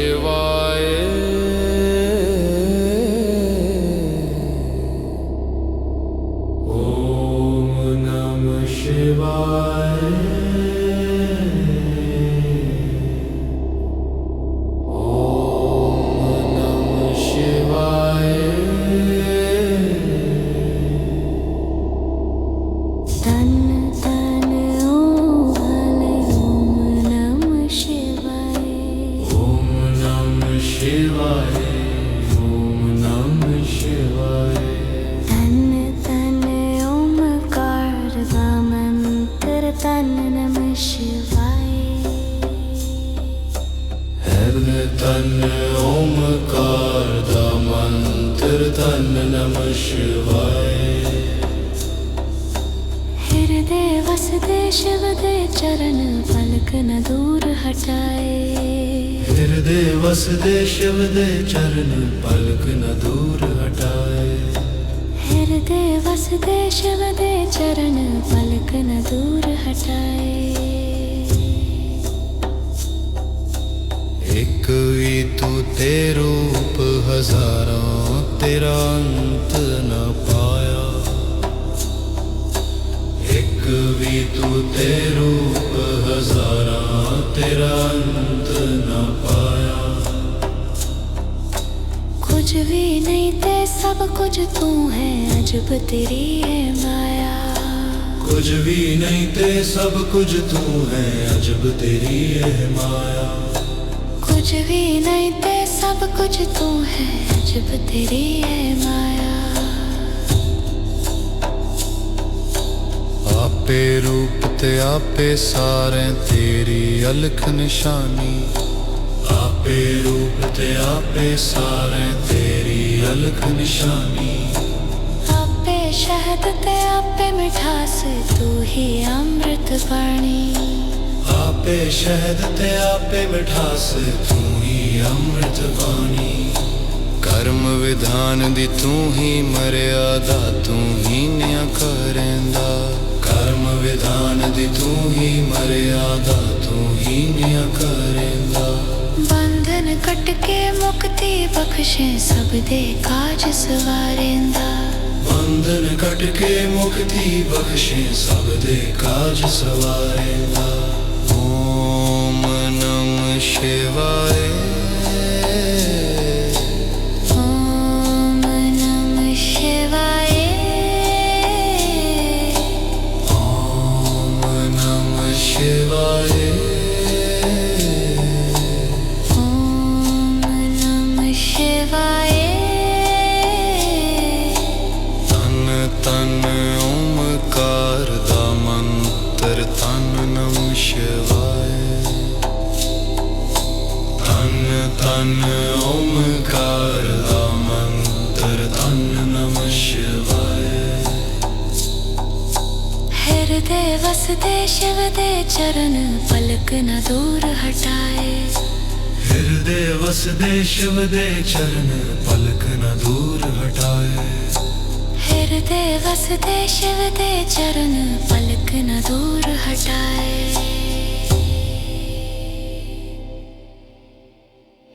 शिवाय। ओम नमः शिवाय। ओम नमः शिवाय। तन तन ओम भले ओम नमः शिवाय। ओम नमः शिवाय। ओम नमः शिवाय। तन तन ओमकार का मंत्र तन नमः शिवाय। हृदय तन ओमकार दा मंत्र तन नमः शिवाय। हृदय वसदे शिव दे चरण पलक न दूर हटाए। हृदय वसदे शिव दे चरण पलक न दूर हटाए। हृदय वसदे शिव दे चरण पलक न दूर हटाए। एक ही तू ते रूप हजारों तेरा अंत न पाया। एक भी तू ते रूप हजारों तेरा अंत न पाया। कुछ भी नहीं ते सब कुछ तू है अजब तेरी है माया। कुछ भी नहीं ते सब कुछ तू है अजब तेरी है माया। कुछ भी नहीं ते सब कुछ तू है अजब तेरी है माया। आपे रूप ते आपे सारे तेरी अलख निशानी। आपे रूप ते आपे सारे तेरी अलख निशानी। आपे शहद ते आपे मिठास तू ही अमृत पानी। आपे शहद ते आपे मिठास तू ही अमृत वाणी। कर्म विधान दी तू ही मर्यादा तू ही न्या करेंदा। कर्म विधान दी तू ही मर्यादा तू ही न्या करेंदा। बंधन कट के मुक्ति बख्शे सब दे काज सवारेंदा। बंधन कट के मुक्ति बख्शे सब दे काज सवारेंदा। ओम नमः शिवाय। ओम नमः शिवाय। ओम नमः शिवाय। ओम नमः शिवाय। तन तन ओमकार दा मंत्र तन नमः शिवाय। तन तन ओमकार दा मंत्र तन नमः शिवाय। हृदय वसदे शिव दे चरण पलक न दूर हटाए। हृदय वसदे शिव दे चरण पलक न दूर हटाए। हृदय वसदे शिव दे चरण पलक न दूर हटाए।